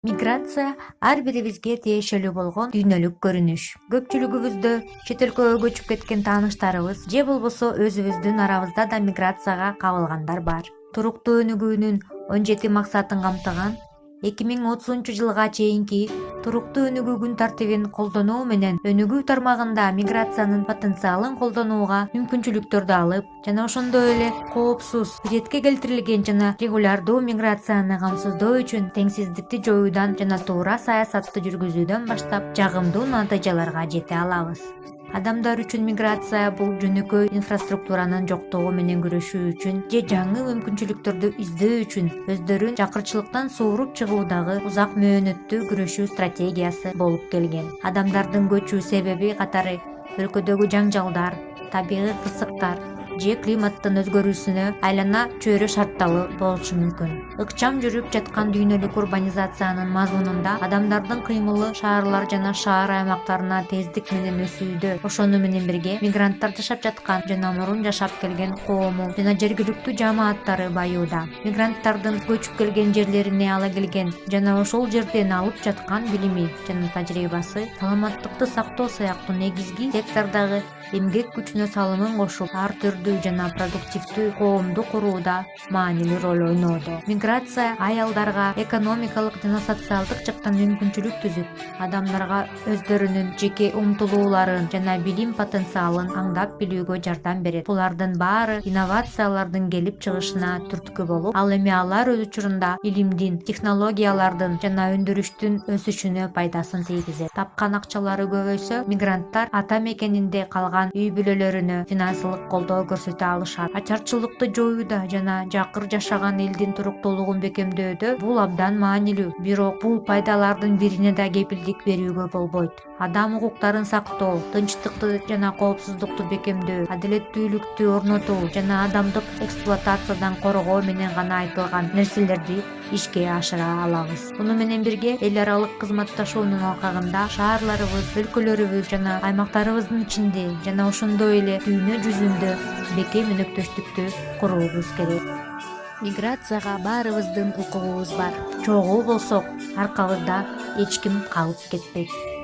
Миграция ар бирибизге тиешелүү болгон дүйнөлүк көрүнүш. Көпчүлүгүбүздө чет өлкөгө көчүп кеткен тааныштарыбыз же болбосо өзүбүздүн арабызда да миграцияга кабылгандар бар. Туруктуу өнүгүүнүн 17 максатын камтыган 2030-жылга чейинки туруктуу өнүгүү күн тартибин колдонуу менен өнүгүү тармагында миграциянын потенциалын колдонууга мүмкүнчүлүктөрдү алып жана ошондой эле коопсуз, иретке келтирилген жана регулярдуу миграцияны камсыздоо үчүн теңсиздикти жоюудан жана туура саясатты жүргүзүүдөн баштап жагымдуу натыйжаларга жете алабыз. Адамдар үчүн миграция бул жөнөкөй инфраструктуранын жоктугу менен күрөшүү үчүн же жаңы мүмкүнчүлүктөрдү издөө үчүн өздөрүн жакырчылыктан сууруп чыгуудагы узак мөөнөттүү күрөшүү стратегиясы болуп келген. Адамдардын көчүү себеби катары өлкөдөгү жаңжалдар, табигый кырсыктар же климаттын өзгөрүүсүнө айлана чөйрө шартталуу болушу мүмкүн. Ыкчам жүрүп жаткан дүйнөлүк урбанизациянын мазмунунда адамдардын кыймылы шаарлар жана шаар аймактарына тездик менен өсүүдө. Ошону менен бирге мигранттар жашап жаткан жана мурун жашап келген коому жана жергиликтүү жамааттары байууда. Мигранттардын көчүп келген жерлерине ала келген жана ошол жерден алып жаткан билими жана тажрыйбасы саламаттыкты сактоо сыяктуу негизги сектордогу эмгек күчүнө салымын кошуп, ар түрдүү жана продуктивдүү коомду курууда маанилүү роль ойноодо. Миграция аялдарга экономикалык жана социалдык жактан мүмкүнчүлүк түзүп, адамдарга өздөрүнүн жеке умтулууларын жана билим потенциалын аңдап билүүгө жардам берет. Булардын баары инновациялардын келип чыгышына түрткү болуп, ал эми алар өз учурунда илимдин, технологиялардын жана өндүрүштүн өсүшүнө пайдасын тийгизет. Тапкан акчалары көбөйсө, мигранттар ата мекенинде калган үй бүлөлөрүнө финансылык колдоо көрсөтө алышат. Ачарчылыкты жоюуда жана жакыр жашаган элдин туруктуулугун бекемдөөдө бул абдан маанилүү. Бирок бул пайдалардын бирине да кепилдик берүүгө болбойт. Адам укуктарын сактоо, тынчтыкты жана коопсуздукту бекемдөө, адилеттүүлүктү орнотуу жана адамдык эксплуатациядан коргоо менен гана айтылган нерселерди ишке ашыра алабыз. Муну менен бирге эл аралык кызматташуунун алкагында шаарларыбыз, өлкөлөрүбүз жана аймактарыбыздын ичинде жана ошондой эле дүйнө жүзүндө бекем өнөктөштүктү куруубуз керек. Миграцияга баарыбыздын укугубуз бар. Чогуу болсок, аркабызда эч ким калып кетпейт.